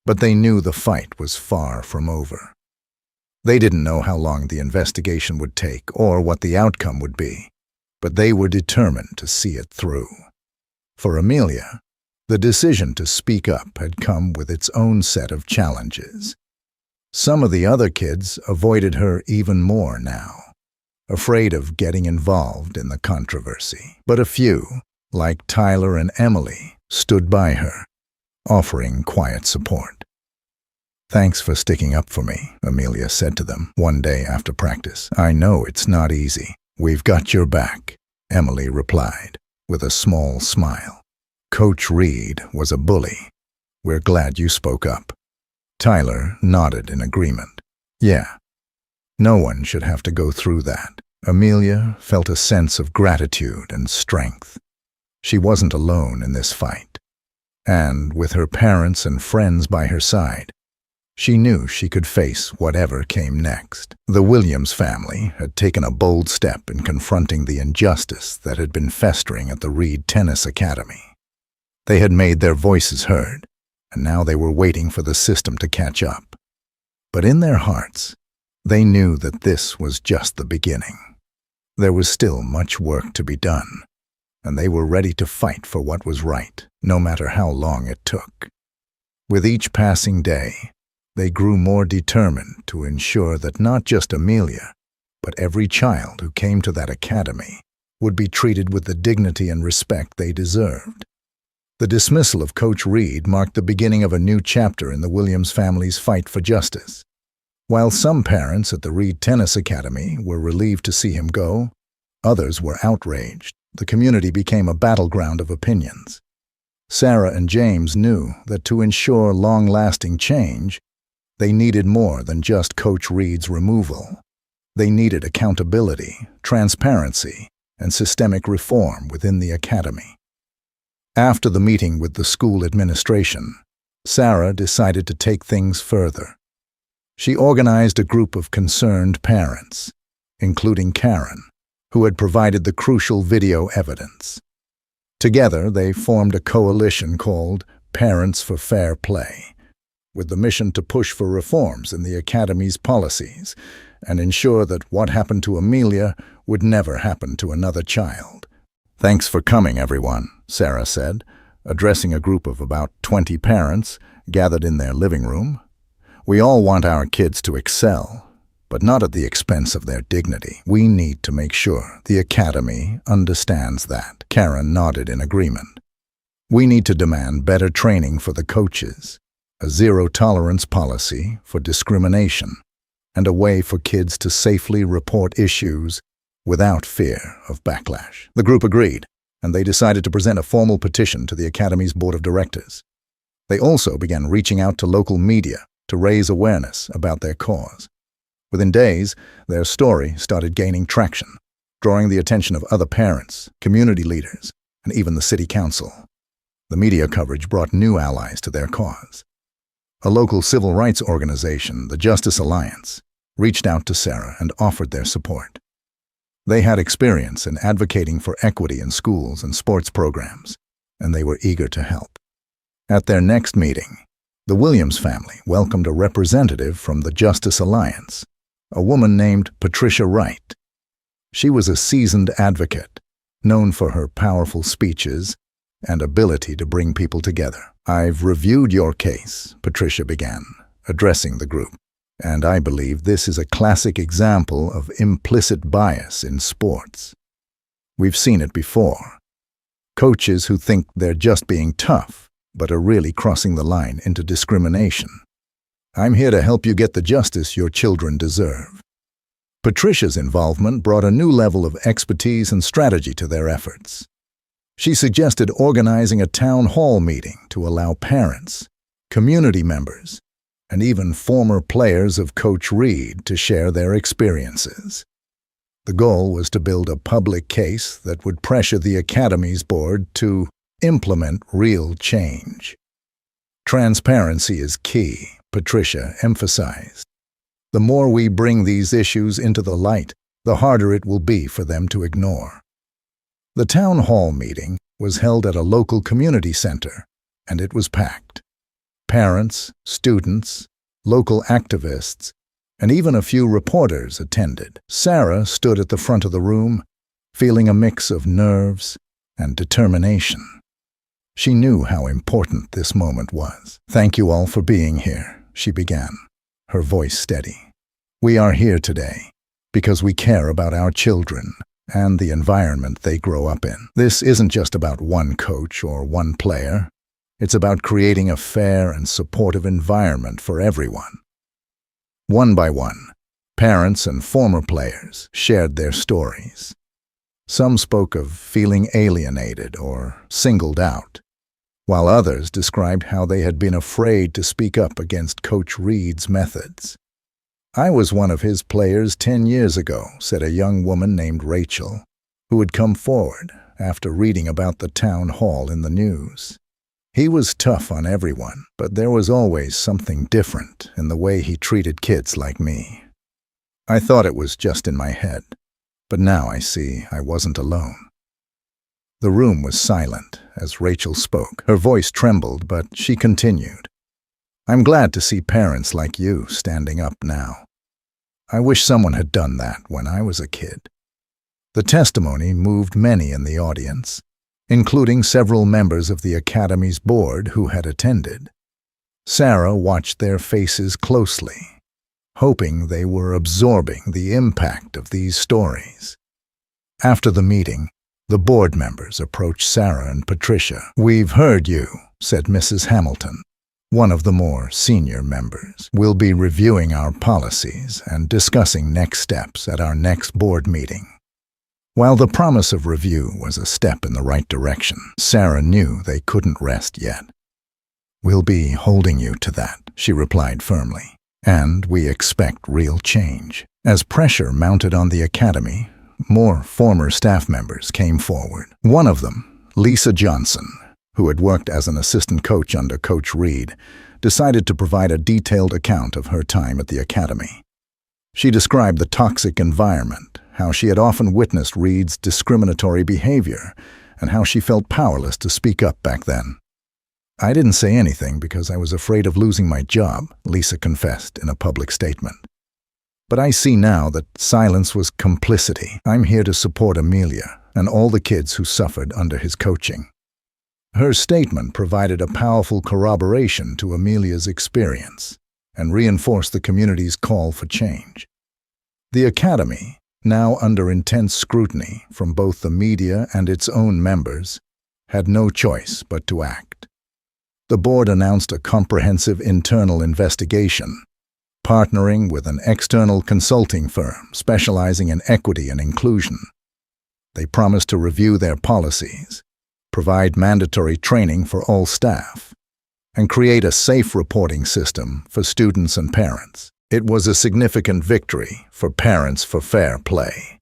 but they knew the fight was far from over. They didn't know how long the investigation would take or what the outcome would be, but they were determined to see it through. For Amelia, the decision to speak up had come with its own set of challenges. Some of the other kids avoided her even more now, afraid of getting involved in the controversy. But a few, like Tyler and Emily, stood by her, offering quiet support. "Thanks for sticking up for me," Amelia said to them one day after practice. "I know it's not easy." "We've got your back," Emily replied, with a small smile. "Coach Reed was a bully. We're glad you spoke up." Tyler nodded in agreement. "Yeah, no one should have to go through that." Amelia felt a sense of gratitude and strength. She wasn't alone in this fight. And with her parents and friends by her side, she knew she could face whatever came next. The Williams family had taken a bold step in confronting the injustice that had been festering at the Reed Tennis Academy. They had made their voices heard, and now they were waiting for the system to catch up. But in their hearts, they knew that this was just the beginning. There was still much work to be done, and they were ready to fight for what was right, no matter how long it took. With each passing day, they grew more determined to ensure that not just Amelia, but every child who came to that academy would be treated with the dignity and respect they deserved. The dismissal of Coach Reed marked the beginning of a new chapter in the Williams family's fight for justice. While some parents at the Reed Tennis Academy were relieved to see him go, others were outraged. The community became a battleground of opinions. Sarah and James knew that to ensure long-lasting change, they needed more than just Coach Reed's removal. They needed accountability, transparency, and systemic reform within the academy. After the meeting with the school administration, Sarah decided to take things further. She organized a group of concerned parents, including Karen, who had provided the crucial video evidence. Together, they formed a coalition called Parents for Fair Play, with the mission to push for reforms in the Academy's policies and ensure that what happened to Amelia would never happen to another child. "Thanks for coming, everyone," Sarah said, addressing a group of about 20 parents gathered in their living room. "We all want our kids to excel, but not at the expense of their dignity. We need to make sure the Academy understands that." Karen nodded in agreement. "We need to demand better training for the coaches, a zero-tolerance policy for discrimination, and a way for kids to safely report issues without fear of backlash." The group agreed, and they decided to present a formal petition to the Academy's board of directors. They also began reaching out to local media to raise awareness about their cause. Within days, their story started gaining traction, drawing the attention of other parents, community leaders, and even the city council. The media coverage brought new allies to their cause. A local civil rights organization, the Justice Alliance, reached out to Sarah and offered their support. They had experience in advocating for equity in schools and sports programs, and they were eager to help. At their next meeting, the Williams family welcomed a representative from the Justice Alliance, a woman named Patricia Wright. She was a seasoned advocate, known for her powerful speeches and ability to bring people together. "I've reviewed your case," Patricia began, addressing the group, "and I believe this is a classic example of implicit bias in sports. We've seen it before. Coaches who think they're just being tough, but are really crossing the line into discrimination. I'm here to help you get the justice your children deserve." Patricia's involvement brought a new level of expertise and strategy to their efforts. She suggested organizing a town hall meeting to allow parents, community members, and even former players of Coach Reed to share their experiences. The goal was to build a public case that would pressure the Academy's board to implement real change. Transparency is key, Patricia emphasized. The more we bring these issues into the light, the harder it will be for them to ignore. The town hall meeting was held at a local community center, and it was packed. Parents, students, local activists, and even a few reporters attended. Sarah stood at the front of the room, feeling a mix of nerves and determination. She knew how important this moment was. "Thank you all for being here," she began, her voice steady. "We are here today because we care about our children and the environment they grow up in. This isn't just about one coach or one player. It's about creating a fair and supportive environment for everyone." One by one, parents and former players shared their stories. Some spoke of feeling alienated or singled out, while others described how they had been afraid to speak up against Coach Reed's methods. "I was one of his players 10 years ago," said a young woman named Rachel, who had come forward after reading about the town hall in the news. "He was tough on everyone, but there was always something different in the way he treated kids like me. I thought it was just in my head, but now I see I wasn't alone." The room was silent as Rachel spoke. Her voice trembled, but she continued. "I'm glad to see parents like you standing up now. I wish someone had done that when I was a kid." The testimony moved many in the audience, including several members of the Academy's board who had attended. Sarah watched their faces closely, hoping they were absorbing the impact of these stories. After the meeting, the board members approached Sarah and Patricia. "We've heard you," said Mrs. Hamilton, one of the more senior members. "We'll be reviewing our policies and discussing next steps at our next board meeting." While the promise of review was a step in the right direction, Sarah knew they couldn't rest yet. "We'll be holding you to that," she replied firmly, "and we expect real change." As pressure mounted on the Academy, more former staff members came forward. One of them, Lisa Johnson, who had worked as an assistant coach under Coach Reed, decided to provide a detailed account of her time at the Academy. She described the toxic environment, how she had often witnessed Reed's discriminatory behavior, and how she felt powerless to speak up back then. "I didn't say anything because I was afraid of losing my job," Lisa confessed in a public statement. "But I see now that silence was complicity. I'm here to support Amelia and all the kids who suffered under his coaching." Her statement provided a powerful corroboration to Amelia's experience and reinforced the community's call for change. The Academy, now under intense scrutiny from both the media and its own members, had no choice but to act. The board announced a comprehensive internal investigation, partnering with an external consulting firm specializing in equity and inclusion. They promised to review their policies, provide mandatory training for all staff, and create a safe reporting system for students and parents. It was a significant victory for Parents for Fair Play.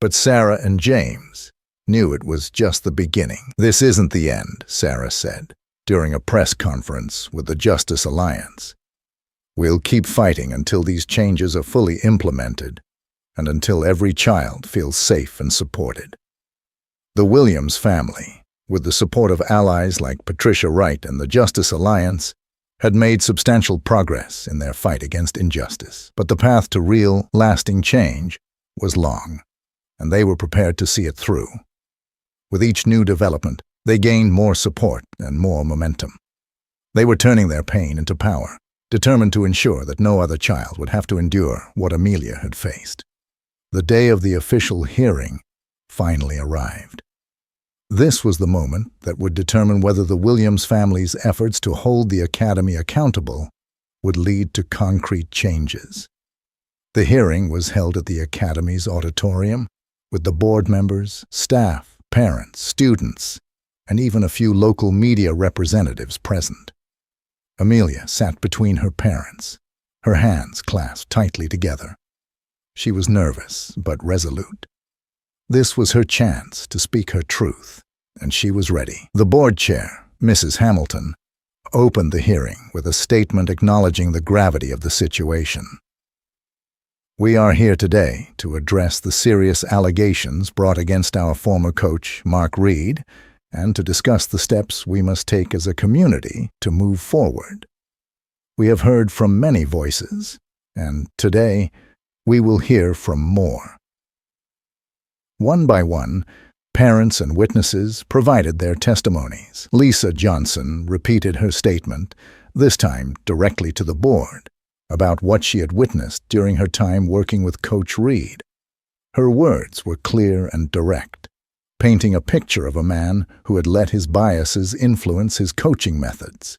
But Sarah and James knew it was just the beginning. "This isn't the end," Sarah said during a press conference with the Justice Alliance. "We'll keep fighting until these changes are fully implemented and until every child feels safe and supported." The Williams family, with the support of allies like Patricia Wright and the Justice Alliance, had made substantial progress in their fight against injustice. But the path to real, lasting change was long, and they were prepared to see it through. With each new development, they gained more support and more momentum. They were turning their pain into power, determined to ensure that no other child would have to endure what Amelia had faced. The day of the official hearing finally arrived. This was the moment that would determine whether the Williams family's efforts to hold the Academy accountable would lead to concrete changes. The hearing was held at the Academy's auditorium, with the board members, staff, parents, students, and even a few local media representatives present. Amelia sat between her parents, her hands clasped tightly together. She was nervous, but resolute. This was her chance to speak her truth, and she was ready. The board chair, Mrs. Hamilton, opened the hearing with a statement acknowledging the gravity of the situation. We are here today to address the serious allegations brought against our former coach, Mark Reed, and to discuss the steps we must take as a community to move forward. We have heard from many voices, and today we will hear from more. One by one, parents and witnesses provided their testimonies. Lisa Johnson repeated her statement, this time directly to the board, about what she had witnessed during her time working with Coach Reed. Her words were clear and direct, painting a picture of a man who had let his biases influence his coaching methods.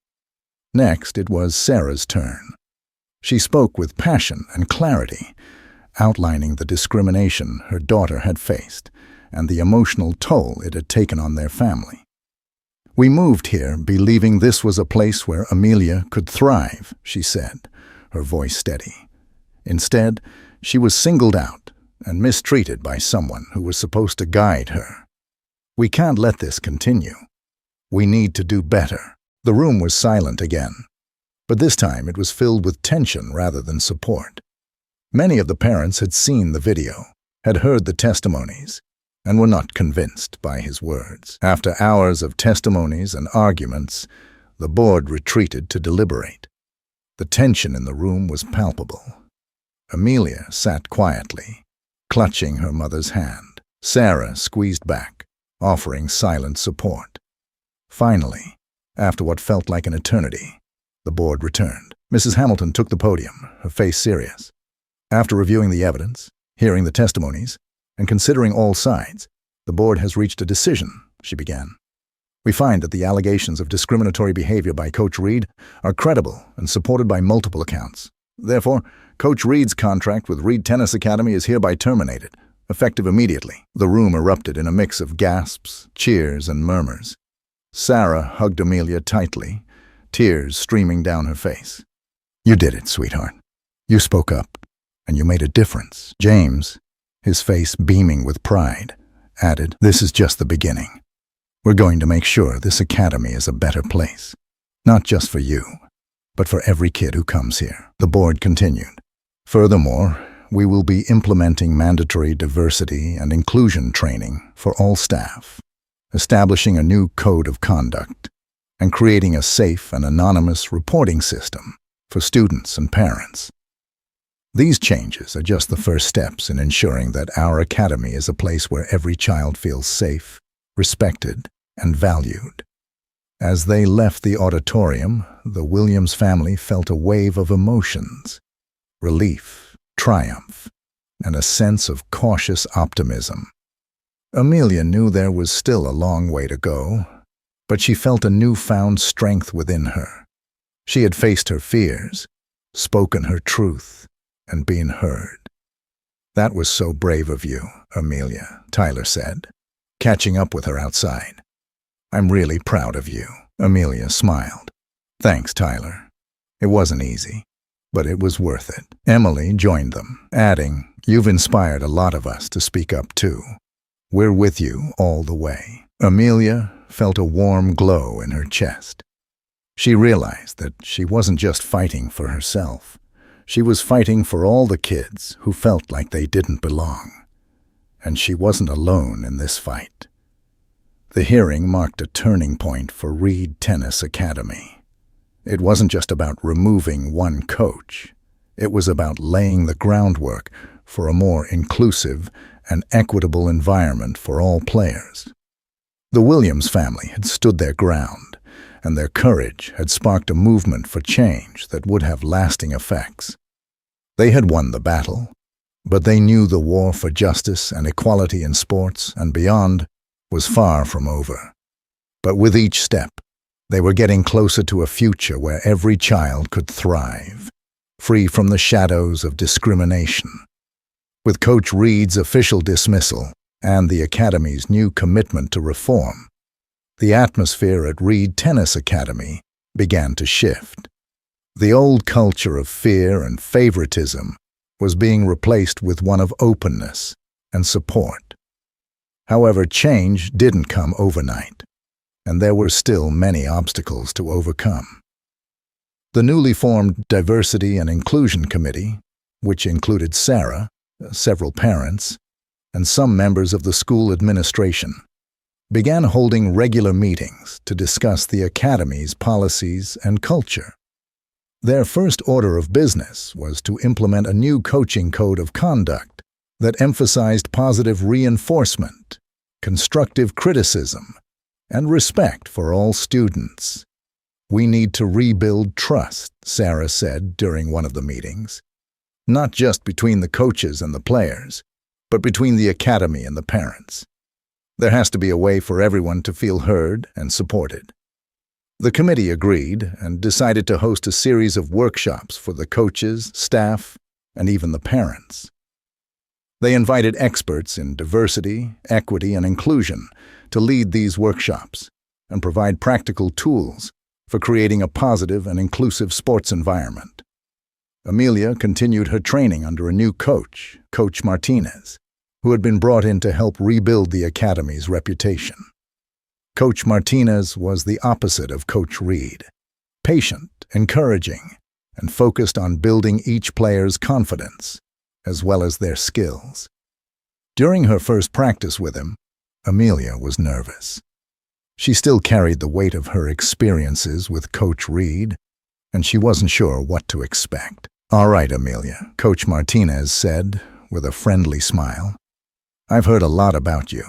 Next, it was Sarah's turn. She spoke with passion and clarity, outlining the discrimination her daughter had faced and the emotional toll it had taken on their family. We moved here believing this was a place where Amelia could thrive, she said, her voice steady. Instead, she was singled out and mistreated by someone who was supposed to guide her. We can't let this continue. We need to do better. The room was silent again, but this time it was filled with tension rather than support. Many of the parents had seen the video, had heard the testimonies, and were not convinced by his words. After hours of testimonies and arguments, the board retreated to deliberate. The tension in the room was palpable. Amelia sat quietly, clutching her mother's hand. Sarah squeezed back, offering silent support. Finally, after what felt like an eternity, the board returned. Mrs. Hamilton took the podium, her face serious. After reviewing the evidence, hearing the testimonies, and considering all sides, the board has reached a decision, she began. We find that the allegations of discriminatory behavior by Coach Reed are credible and supported by multiple accounts. Therefore, Coach Reed's contract with Reed Tennis Academy is hereby terminated, effective immediately. The room erupted in a mix of gasps, cheers, and murmurs. Sarah hugged Amelia tightly, tears streaming down her face. You did it, sweetheart. You spoke up, and you made a difference. James, his face beaming with pride, added, this is just the beginning. We're going to make sure this academy is a better place, not just for you, but for every kid who comes here. The board continued. Furthermore, we will be implementing mandatory diversity and inclusion training for all staff, establishing a new code of conduct, and creating a safe and anonymous reporting system for students and parents. These changes are just the first steps in ensuring that our academy is a place where every child feels safe, respected, and valued. As they left the auditorium, the Williams family felt a wave of emotions: relief, triumph, and a sense of cautious optimism. Amelia knew there was still a long way to go, but she felt a newfound strength within her. She had faced her fears, spoken her truth, and been heard. That was so brave of you, Amelia, Tyler said, catching up with her outside. I'm really proud of you. Amelia smiled. Thanks, Tyler. It wasn't easy, but it was worth it. Emily joined them, adding, you've inspired a lot of us to speak up too. We're with you all the way. Amelia felt a warm glow in her chest. She realized that she wasn't just fighting for herself. She was fighting for all the kids who felt like they didn't belong. And she wasn't alone in this fight. The hearing marked a turning point for Reed Tennis Academy. It wasn't just about removing one coach. It was about laying the groundwork for a more inclusive and equitable environment for all players. The Williams family had stood their ground, and their courage had sparked a movement for change that would have lasting effects. They had won the battle, but they knew the war for justice and equality in sports and beyond was far from over. But with each step, they were getting closer to a future where every child could thrive, free from the shadows of discrimination. With Coach Reed's official dismissal and the Academy's new commitment to reform, the atmosphere at Reed Tennis Academy began to shift. The old culture of fear and favoritism was being replaced with one of openness and support. However, change didn't come overnight, and there were still many obstacles to overcome. The newly formed Diversity and Inclusion Committee, which included Sarah, several parents, and some members of the school administration, began holding regular meetings to discuss the academy's policies and culture. Their first order of business was to implement a new coaching code of conduct that emphasized positive reinforcement, constructive criticism, and respect for all students. "We need to rebuild trust," Sarah said during one of the meetings, "not just between the coaches and the players, but between the academy and the parents. There has to be a way for everyone to feel heard and supported." The committee agreed and decided to host a series of workshops for the coaches, staff, and even the parents. They invited experts in diversity, equity, and inclusion to lead these workshops and provide practical tools for creating a positive and inclusive sports environment. Amelia continued her training under a new coach, Coach Martinez, who had been brought in to help rebuild the academy's reputation. Coach Martinez was the opposite of Coach Reed, patient, encouraging, and focused on building each player's confidence, as well as their skills. During her first practice with him, Amelia was nervous. She still carried the weight of her experiences with Coach Reed, and she wasn't sure what to expect. "All right, Amelia," Coach Martinez said with a friendly smile. "I've heard a lot about you.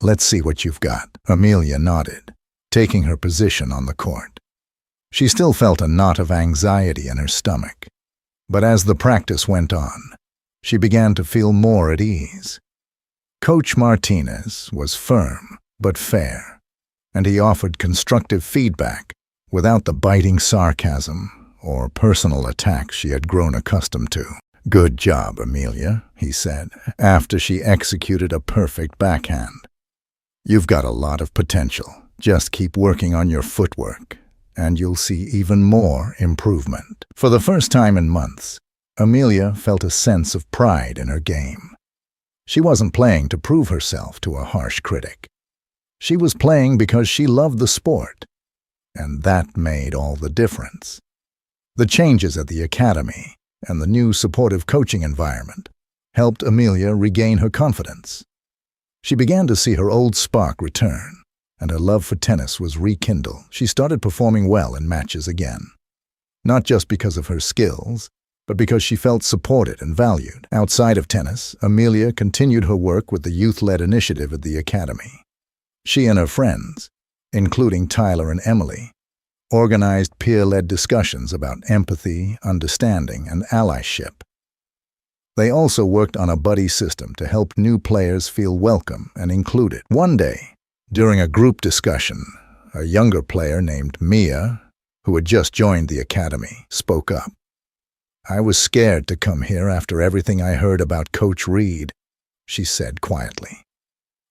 Let's see what you've got." Amelia nodded, taking her position on the court. She still felt a knot of anxiety in her stomach, but as the practice went on, she began to feel more at ease. Coach Martinez was firm but fair, and he offered constructive feedback without the biting sarcasm or personal attacks she had grown accustomed to. "Good job, Amelia," he said, after she executed a perfect backhand. "You've got a lot of potential. Just keep working on your footwork, and you'll see even more improvement." For the first time in months, Amelia felt a sense of pride in her game. She wasn't playing to prove herself to a harsh critic. She was playing because she loved the sport, and that made all the difference. The changes at the academy and the new supportive coaching environment helped Amelia regain her confidence. She began to see her old spark return, and her love for tennis was rekindled. She started performing well in matches again, not just because of her skills, but because she felt supported and valued. Outside of tennis, Amelia continued her work with the youth-led initiative at the academy. She and her friends, including Tyler and Emily, organized peer-led discussions about empathy, understanding, and allyship. They also worked on a buddy system to help new players feel welcome and included. One day, during a group discussion, a younger player named Mia, who had just joined the academy, spoke up. "I was scared to come here after everything I heard about Coach Reed," she said quietly.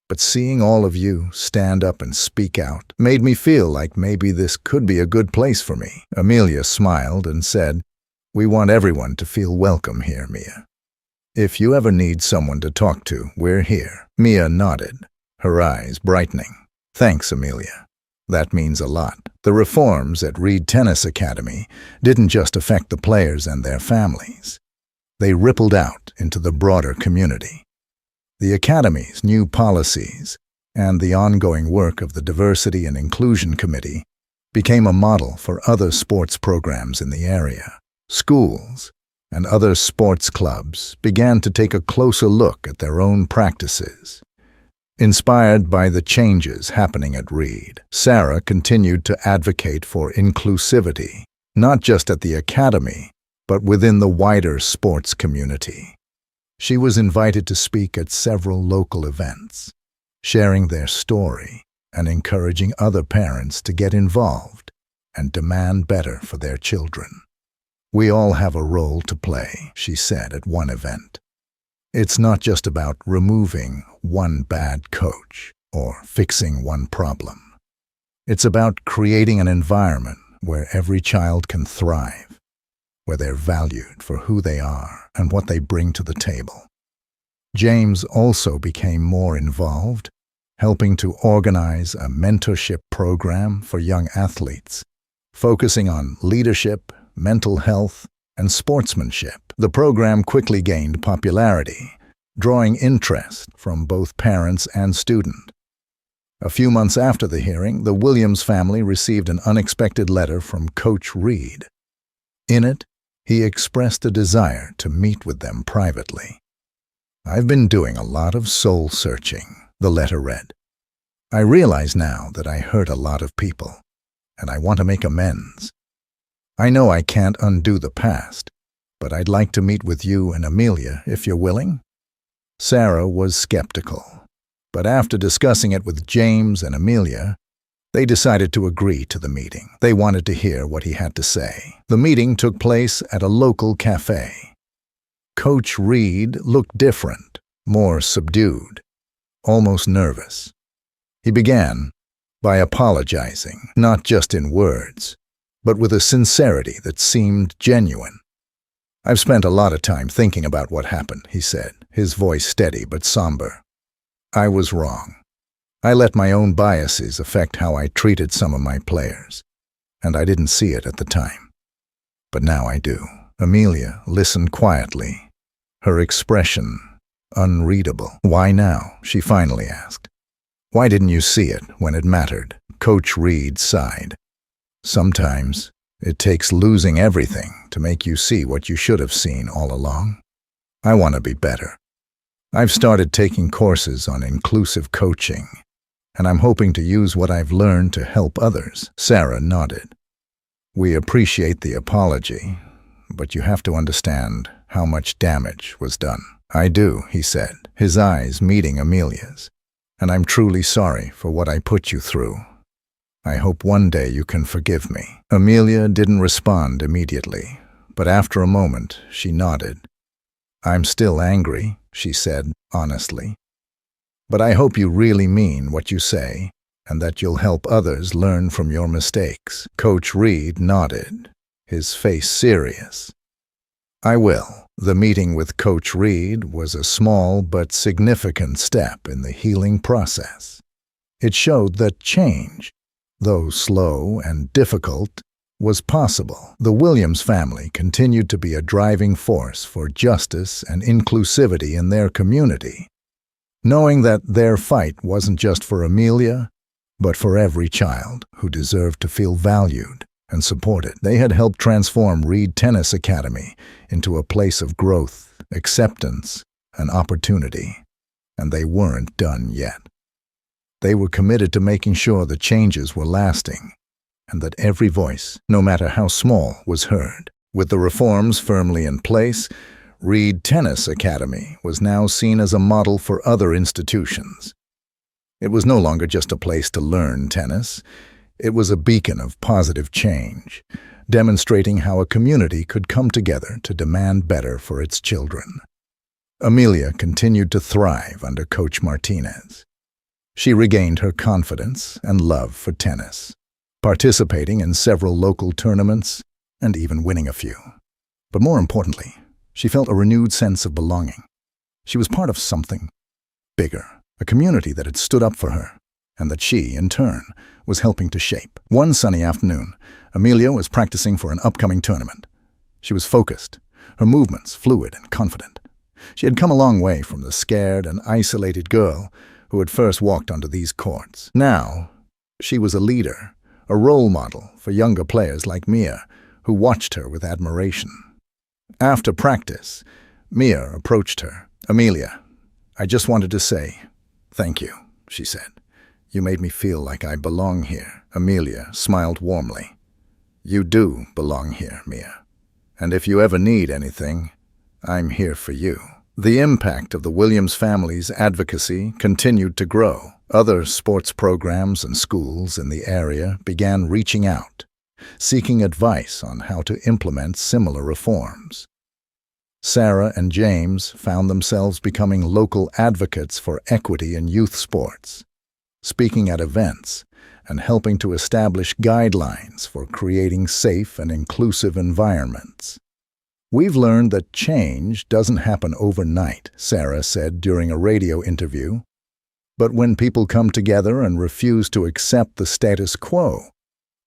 "But seeing all of you stand up and speak out made me feel like maybe this could be a good place for me." Amelia smiled and said, "We want everyone to feel welcome here, Mia. If you ever need someone to talk to, we're here." Mia nodded, her eyes brightening. "Thanks, Amelia. That means a lot." The reforms at Reed Tennis Academy didn't just affect the players and their families. They rippled out into the broader community. The academy's new policies and the ongoing work of the Diversity and Inclusion Committee became a model for other sports programs in the area. Schools and other sports clubs began to take a closer look at their own practices. Inspired by the changes happening at Reed, Sarah continued to advocate for inclusivity, not just at the academy, but within the wider sports community. She was invited to speak at several local events, sharing their story and encouraging other parents to get involved and demand better for their children. "We all have a role to play," she said at one event. "It's not just about removing one bad coach or fixing one problem. It's about creating an environment where every child can thrive, where they're valued for who they are and what they bring to the table. James also became more involved, helping to organize a mentorship program for young athletes, focusing on leadership, mental health, and sportsmanship. The program quickly gained popularity, drawing interest from both parents and students. A few months after the hearing, the Williams family received an unexpected letter from Coach Reed. In it, he expressed a desire to meet with them privately. "I've been doing a lot of soul-searching," the letter read. "I realize now that I hurt a lot of people, and I want to make amends. I know I can't undo the past, but I'd like to meet with you and Amelia if you're willing." Sarah was skeptical, but after discussing it with James and Amelia, they decided to agree to the meeting. They wanted to hear what he had to say. The meeting took place at a local cafe. Coach Reed looked different, more subdued, almost nervous. He began by apologizing, not just in words, but with a sincerity that seemed genuine. "I've spent a lot of time thinking about what happened," he said, his voice steady but somber. "I was wrong. I let my own biases affect how I treated some of my players, and I didn't see it at the time. But now I do." Amelia listened quietly, her expression unreadable. "Why now?" she finally asked. "Why didn't you see it when it mattered?" Coach Reed sighed. "Sometimes it takes losing everything to make you see what you should have seen all along. I want to be better. I've started taking courses on inclusive coaching, and I'm hoping to use what I've learned to help others." Sarah nodded. "We appreciate the apology, but you have to understand how much damage was done." "I do," he said, his eyes meeting Amelia's. "And I'm truly sorry for what I put you through. I hope one day you can forgive me." Amelia didn't respond immediately, but after a moment she nodded. "I'm still angry," she said honestly. "But I hope you really mean what you say and that you'll help others learn from your mistakes." Coach Reed nodded, his face serious. "I will." The meeting with Coach Reed was a small but significant step in the healing process. It showed that change, though slow and difficult, was possible. The Williams family continued to be a driving force for justice and inclusivity in their community, knowing that their fight wasn't just for Amelia, but for every child who deserved to feel valued and supported. They had helped transform Reed Tennis Academy into a place of growth, acceptance, and opportunity, and they weren't done yet. They were committed to making sure the changes were lasting, and that every voice, no matter how small, was heard. With the reforms firmly in place, Reed Tennis Academy was now seen as a model for other institutions. It was no longer just a place to learn tennis. It was a beacon of positive change, demonstrating how a community could come together to demand better for its children. Amelia continued to thrive under Coach Martinez. She regained her confidence and love for tennis, participating in several local tournaments and even winning a few. But more importantly, she felt a renewed sense of belonging. She was part of something bigger, a community that had stood up for her, and that she, in turn, was helping to shape. One sunny afternoon, Amelia was practicing for an upcoming tournament. She was focused, her movements fluid and confident. She had come a long way from the scared and isolated girl who had first walked onto these courts. Now, she was a leader, a role model for younger players like Mia, who watched her with admiration. After practice, Mia approached her. "Amelia, I just wanted to say thank you," she said. "You made me feel like I belong here." Amelia smiled warmly. "You do belong here, Mia. And if you ever need anything, I'm here for you." The impact of the Williams family's advocacy continued to grow. Other sports programs and schools in the area began reaching out, seeking advice on how to implement similar reforms. Sarah and James found themselves becoming local advocates for equity in youth sports, speaking at events and helping to establish guidelines for creating safe and inclusive environments. "We've learned that change doesn't happen overnight," Sarah said during a radio interview. "But when people come together and refuse to accept the status quo,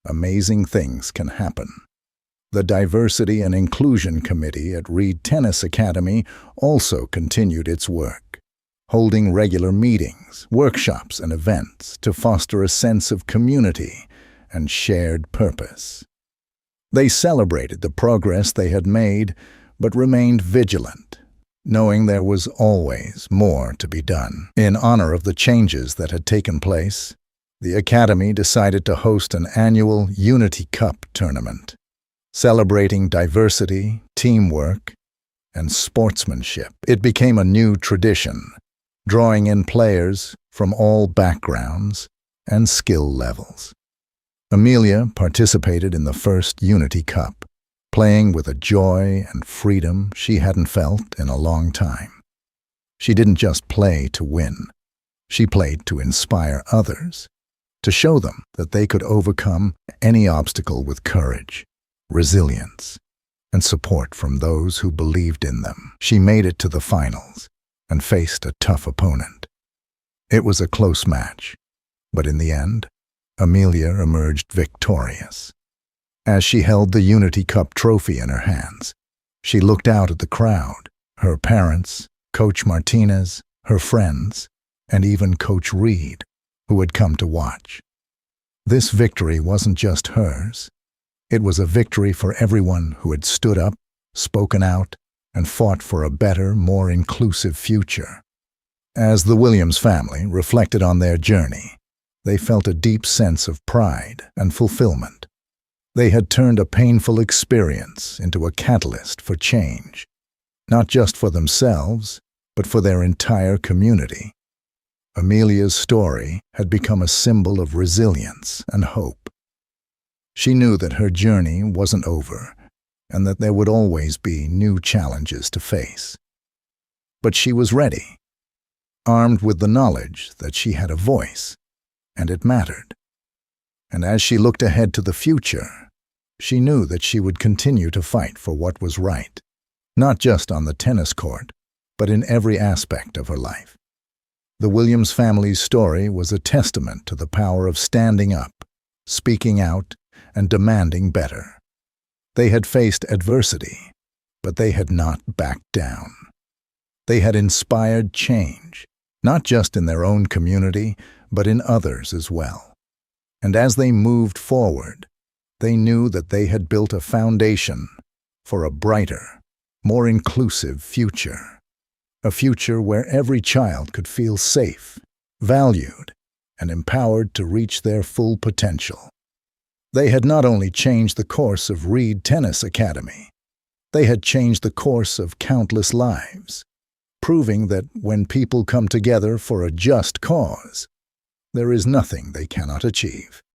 amazing things can happen." The Diversity and Inclusion Committee at Reed Tennis Academy also continued its work, holding regular meetings, workshops, and events to foster a sense of community and shared purpose. They celebrated the progress they had made, but remained vigilant, knowing there was always more to be done. In honor of the changes that had taken place, the Academy decided to host an annual Unity Cup tournament, celebrating diversity, teamwork, and sportsmanship. It became a new tradition, drawing in players from all backgrounds and skill levels. Amelia participated in the first Unity Cup, playing with a joy and freedom she hadn't felt in a long time. She didn't just play to win. She played to inspire others, to show them that they could overcome any obstacle with courage, resilience, and support from those who believed in them. She made it to the finals and faced a tough opponent. It was a close match, but in the end, Amelia emerged victorious. As she held the Unity Cup trophy in her hands, she looked out at the crowd, her parents, Coach Martinez, her friends, and even Coach Reed, who had come to watch. This victory wasn't just hers. It was a victory for everyone who had stood up, spoken out, and fought for a better, more inclusive future. As the Williams family reflected on their journey, they felt a deep sense of pride and fulfillment. They had turned a painful experience into a catalyst for change, not just for themselves, but for their entire community. Amelia's story had become a symbol of resilience and hope. She knew that her journey wasn't over and that there would always be new challenges to face. But she was ready, armed with the knowledge that she had a voice, and it mattered. And as she looked ahead to the future, she knew that she would continue to fight for what was right, not just on the tennis court, but in every aspect of her life. The Williams family's story was a testament to the power of standing up, speaking out, and demanding better. They had faced adversity, but they had not backed down. They had inspired change, not just in their own community, but in others as well. And as they moved forward, they knew that they had built a foundation for a brighter, more inclusive future. A future where every child could feel safe, valued, and empowered to reach their full potential. They had not only changed the course of Reed Tennis Academy, they had changed the course of countless lives, proving that when people come together for a just cause, there is nothing they cannot achieve.